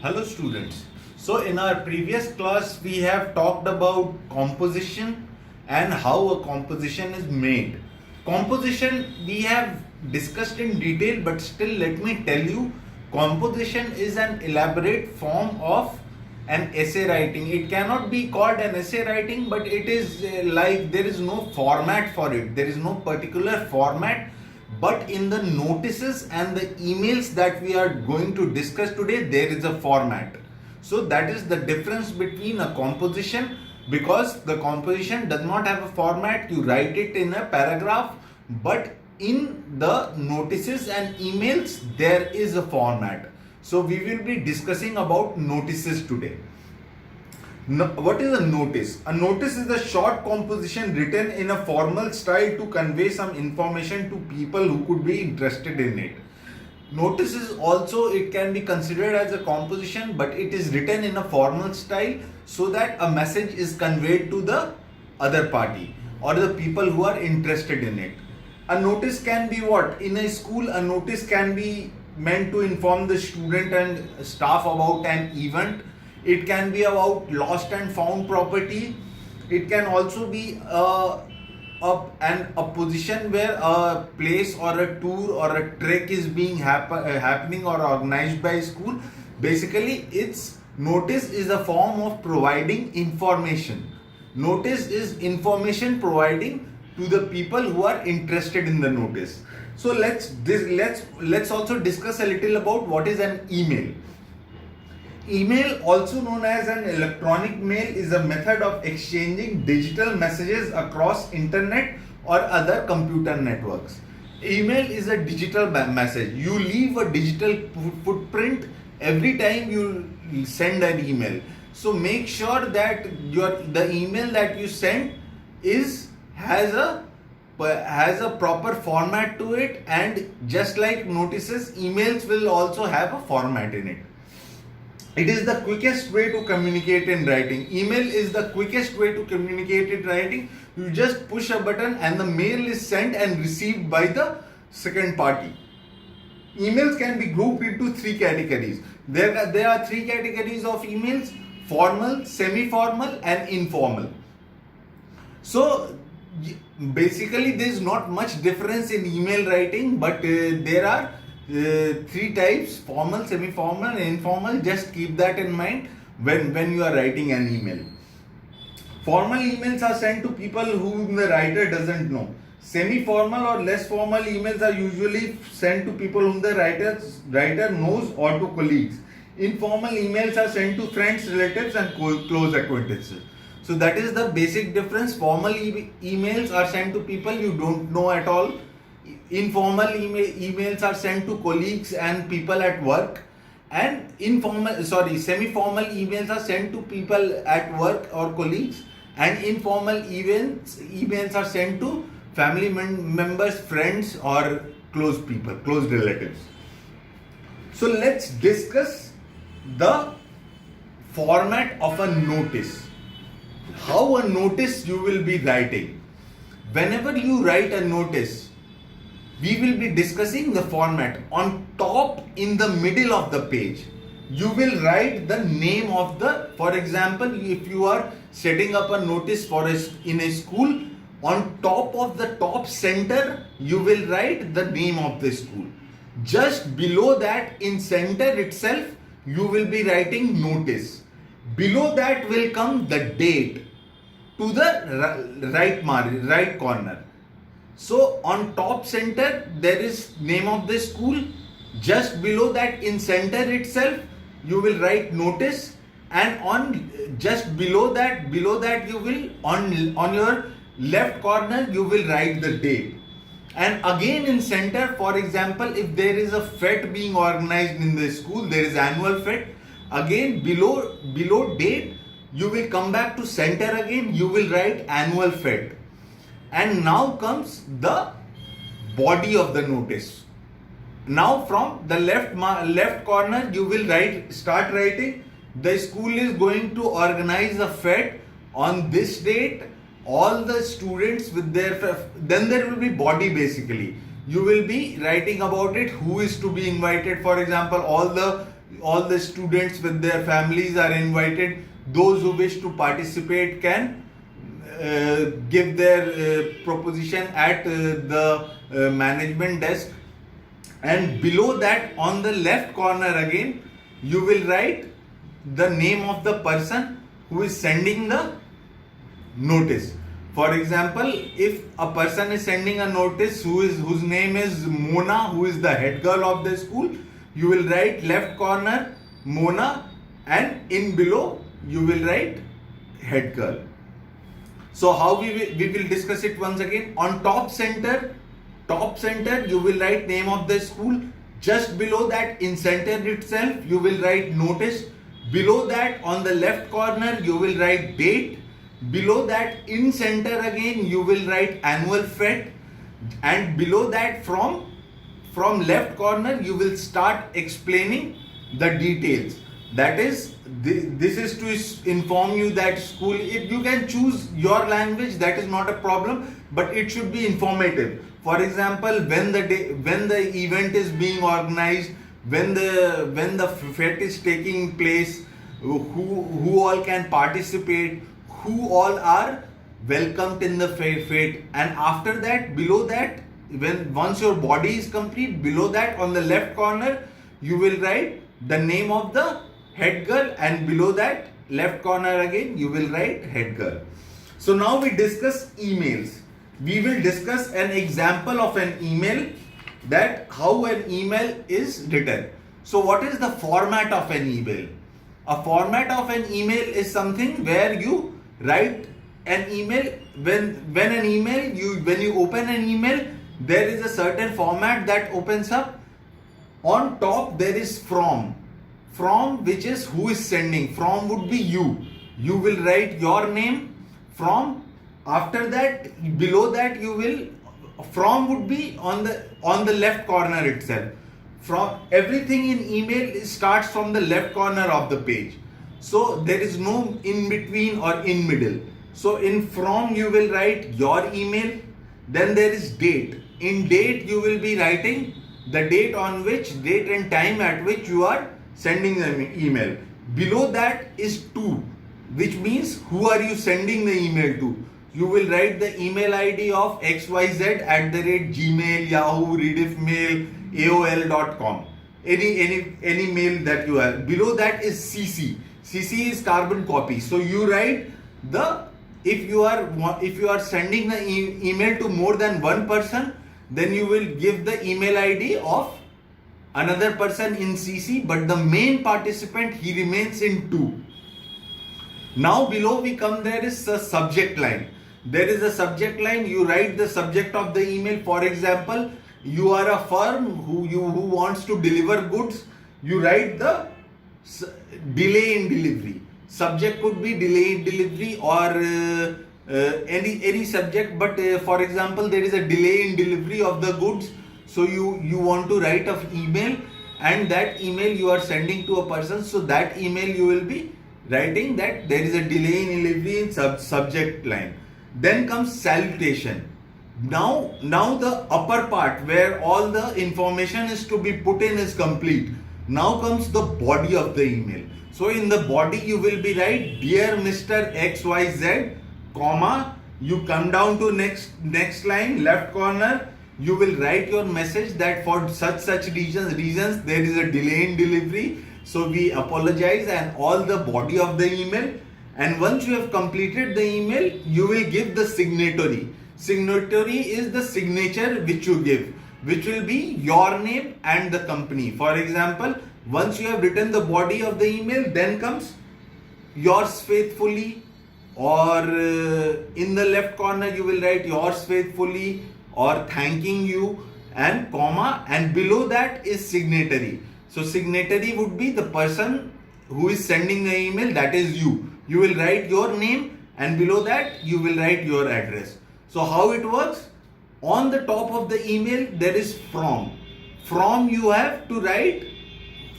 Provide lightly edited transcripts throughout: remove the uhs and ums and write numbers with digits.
Hello students. So in our previous class we have talked about composition and how a composition is made. Composition we have discussed in detail, but still let me tell you, composition is an elaborate form of an essay writing. It cannot be called an essay writing, but it is like there is no format for it. There is no particular format, but in the notices and the emails that we are going to discuss today, there is a format. So that is the difference between a composition, because the composition does not have a format. You write it in a paragraph, but in the notices and emails there is a format. So we will be discussing about notices today. What is a notice? A notice is a short composition written in a formal style to convey some information to people who could be interested in it. Notice is also, it can be considered as a composition, but it is written in a formal style so that a message is conveyed to the other party or the people who are interested in it. A notice can be what? In a school, a notice can be meant to inform the student and staff about an event. It can be about lost and found property. It can also be a position where a place or a tour or a trek is being happening or organized by school. Basically, its notice is a form of providing information. Notice is information providing to the people who are interested in the notice. So let's also discuss a little about what is an email. Email, also known as an electronic mail, is a method of exchanging digital messages across internet or other computer networks. Email is a digital message. You leave a digital footprint every time you send an email. So make sure that the email that you send has a proper format to it, and just like notices, emails will also have a format in it. It is the quickest way to communicate in writing. Email is the quickest way to communicate in writing. You just push a button and the mail is sent and received by the second party. Emails can be grouped into three categories. There are three categories of emails: formal, semi-formal and informal. So basically there is not much difference in email writing, but there are three types: formal, semi-formal and informal. Just keep that in mind when you are writing an email. Formal emails are sent to people whom the writer doesn't know. Semi-formal or less formal emails are usually sent to people whom the writer knows or to colleagues. Informal emails are sent to friends, relatives and close acquaintances. So that is the basic difference. Formal emails are sent to people you don't know at all. Informal emails are sent to colleagues and people at work, and semi-formal emails are sent to people at work or colleagues, and informal emails are sent to family members, friends or close people, close relatives. So let's discuss the format of a notice. How a notice you will be writing. Whenever you write a notice, we will be discussing the format. On top, in the middle of the page, you will write the name of the, for example, if you are setting up a notice in a school, on top of the top center, you will write the name of the school. Just below that, in center itself, you will be writing notice. Below that will come the date to the right corner. So on top center there is name of the school. Just below that, in center itself, you will write notice, and on just below that you will on your left corner you will write the date. And again in center, for example, if there is a fete being organized in the school, there is annual fete, again below date you will come back to center again, you will write annual fete. And now comes the body of the notice. Now from the left corner you will start writing, the school is going to organize a fete on this date. All the students with then there will be body. Basically you will be writing about it, who is to be invited. For example, all the all the students with their families are invited. Those who wish to participate can give their proposition at the management desk. And below that, on the left corner again, you will write the name of the person who is sending the notice. For example, if a person is sending a notice whose name is Mona, who is the head girl of the school, you will write left corner Mona, and in below you will write head girl. So how we will discuss it once again. On top center you will write name of the school. Just below that, in center itself, you will write notice. Below that, on the left corner, you will write date. Below that, in center again, you will write annual fete. And below that, from left corner, you will start explaining the details. That is, this is to inform you that school, if you can choose your language, that is not a problem, but it should be informative. For example, when the event is being organized, when the fete is taking place, who all can participate, who all are welcomed in the fete, and after that, below that, once your body is complete, below that on the left corner, you will write the name of the head girl, and below that, left corner again, you will write head girl. So now we discuss emails. We will discuss an example of an email, that how an email is written. So what is the format of an email? A format of an email is something where you write an email. When you open an email, there is a certain format that opens up. On top there is from, which is who is sending. From would be you. You will write your name from. After that, below that, you will, from would be on the left corner itself. From everything in email starts from the left corner of the page. So there is no in between or in middle. So in from you will write your email. Then there is date. In date you will be writing the date and time at which you are sending the email. Below that is to, which means who are you sending the email to. You will write the email ID of xyz@gmail, Yahoo, Rediffmail, AOL.com. Any mail that you have. Below that is CC. CC is carbon copy. So you write if you are sending the email to more than one person, then you will give the email ID of another person in CC, but the main participant, he remains in to. Now below we come, there is a subject line. There is a subject line. You write the subject of the email. For example, you are a firm who wants to deliver goods. You write the delay in delivery. Subject could be delay in delivery or any subject. But for example, there is a delay in delivery of the goods. So you want to write an email, and that email you are sending to a person. So that email you will be writing that there is a delay in delivery in subject line. Then comes salutation. Now the upper part where all the information is to be put in is complete. Now comes the body of the email. So in the body you will be write Dear Mr. XYZ, comma, you come down to next line, left corner, you will write your message that for such reasons there is a delay in delivery. So we apologize, and all the body of the email. And once you have completed the email, you will give the signatory. Signatory is the signature which you give, which will be your name and the company. For example, once you have written the body of the email, then comes yours faithfully, or in the left corner you will write yours faithfully or thanking you, and comma, and below that is signatory. So signatory would be the person who is sending the email, that is you. You will write your name, and below that you will write your address. So how it works? On the top of the email there is from. From you have to write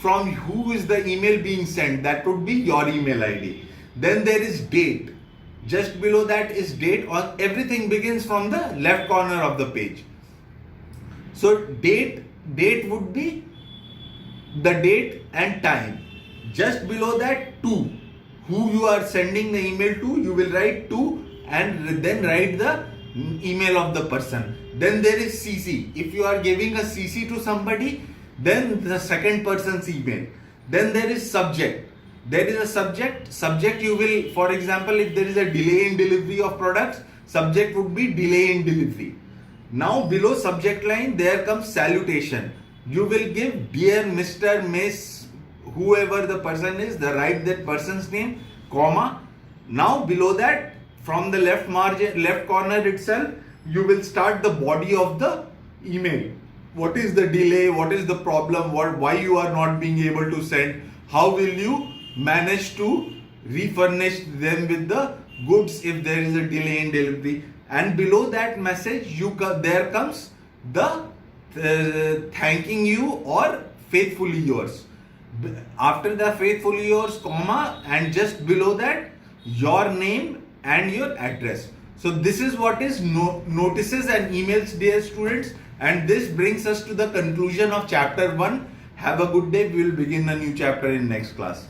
from who is the email being sent. That would be your email ID. Then there is date. Just below that is date. Everything begins from the left corner of the page. So date would be the date and time. Just below that, to. Who you are sending the email to, you will write to and then write the email of the person. Then there is CC. If you are giving a CC to somebody, then the second person's email. Then there is subject. There is a subject. Subject you will, for example, if there is a delay in delivery of products, subject would be delay in delivery. Now below subject line, there comes salutation. You will give dear Mr. Miss, whoever the person is, write that person's name, comma. Now below that, from the left margin, left corner itself, you will start the body of the email. What is the delay? What is the problem? Why you are not being able to send? How will you manage to refurnish them with the goods if there is a delay in delivery? And below that message, there comes the thanking you or faithfully yours. After the faithfully yours, comma, and just below that, your name and your address. So this is what is notices and emails, dear students. And this brings us to the conclusion of chapter 1. Have a good day. We will begin a new chapter in next class.